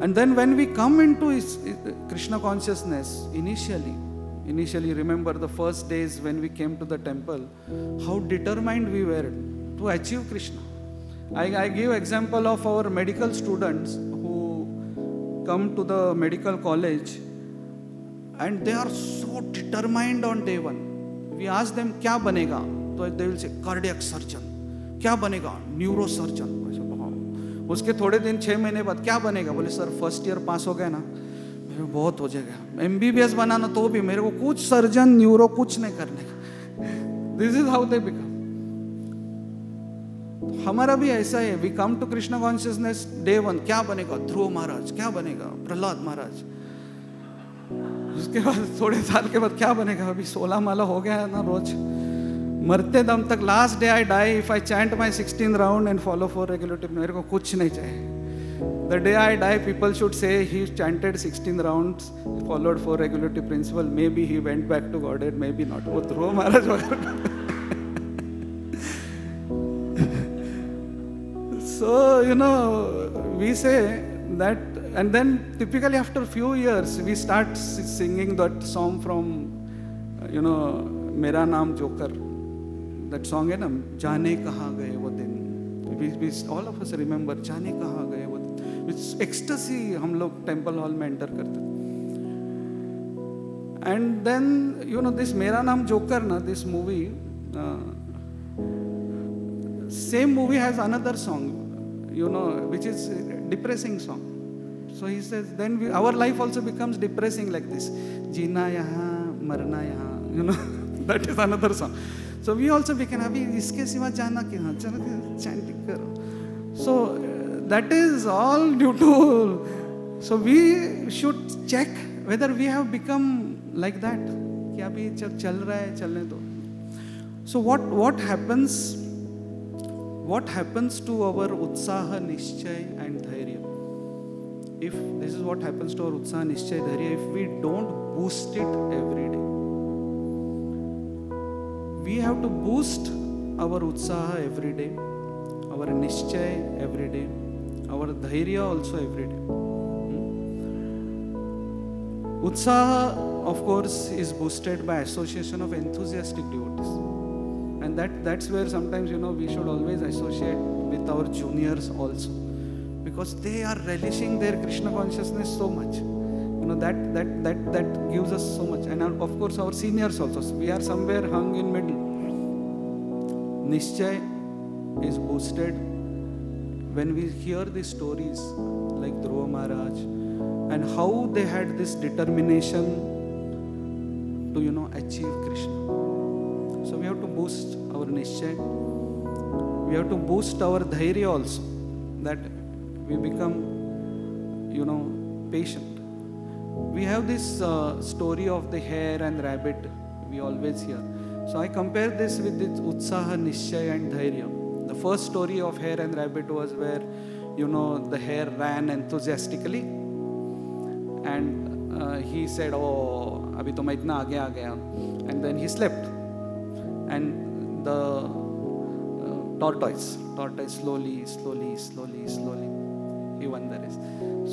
And then when we come into Krishna consciousness, initially remember the first days when we came to the temple, how determined we were to achieve Krishna. I give example of our medical students who come to the medical college and they are so determined on day one. We ask them, क्या बनेगा? तो they will say, cardiac surgeon. क्या बनेगा? Neurosurgeon. उसके थोड़े दिन 6 महीने बाद क्या बनेगा? बोले सर फर्स्ट ईयर पास हो गया ना, मेरे बहुत हो जाएगा. MBBS बनाना तो भी मेरे को कुछ सर्जन न्यूरो कुछ नहीं करने का. This is how they become. हमारा भी ऐसा है. We come to Krishna consciousness day 1, क्या बनेगा? ध्रुव महाराज. क्या बनेगा? प्रहलाद महाराज. उसके बाद थोड़े साल के बाद क्या बनेगा? अभी 16 माला हो गया है ना रोज, मरते दम तक. Last day I die if I chant my 16 round and follow 4 regulative. मेरे को कुछ नहीं चाहिए. The day I die people should say he chanted 16 rounds, followed 4 regulative principle. Maybe he went back to God, maybe not. वो ध्रुव महाराज वगैरह. So, we say that, and then typically after a few years, we start singing that song from, Mera Naam Joker. That song है ना, जाने कहाँ गए वो दिन. We all of us remember, जाने कहाँ गए वो दिन. With ecstasy हम लोग टेम्पल हॉल में एंटर करते. And then, this Mera Naam Joker, this movie, same movie has another song, which is a depressing song. So he says, then our life also becomes depressing like this. Jeena yahan, marna yahan, that is another song. So we also become, abhi iske siva jana kya, chalo chanting karo. So that is all due to, so we should check whether we have become like that. Ki abhi jab chal raha hai, chalne do. So what happens? What happens to our utsaha, nischay and dhairya? If this is what happens to our utsaha, nischay, dhairya, if we don't boost it every day. We have to boost our utsaha every day, our nischay every day, our dhairya also every day. Utsaha, of course, is boosted by association of enthusiastic devotees. And that's where sometimes, we should always associate with our juniors also. Because they are relishing their Krishna consciousness so much. That gives us so much. And of course, our seniors also. So we are somewhere hung in middle. Nischay is boosted when we hear these stories like Dhruva Maharaj and how they had this determination to, achieve Krishna. So we have to boost our nischay. We have to boost our dhairya also, that we become, patient. We have this story of the hare and rabbit we always hear. So I compare this with this utsaha, nischay and dhairya. The first story of hare and rabbit was where, the hare ran enthusiastically and he said, oh, abhi to main itna aage aa gaya. And then he slept. And the tortoise slowly, he won the race.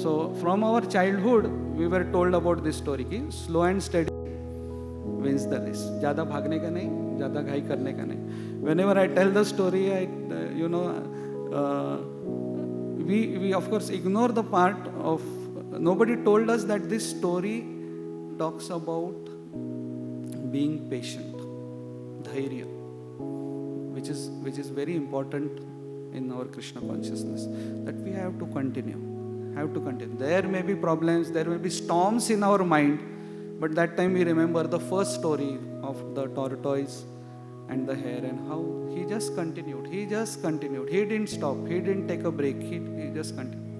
So from our childhood, we were told about this story ki slow and steady wins the race. Zyada bhagne ka nahi, zyada ghai karne ka nahi. Whenever I tell the story, we of course ignore the part of, nobody told us that this story talks about being patient. Dhairya, which is very important in our Krishna consciousness, that we have to continue. There may be problems, there may be storms in our mind, but that time we remember the first story of the tortoise and the hare and how he just continued. He didn't stop. He didn't take a break. He just continued.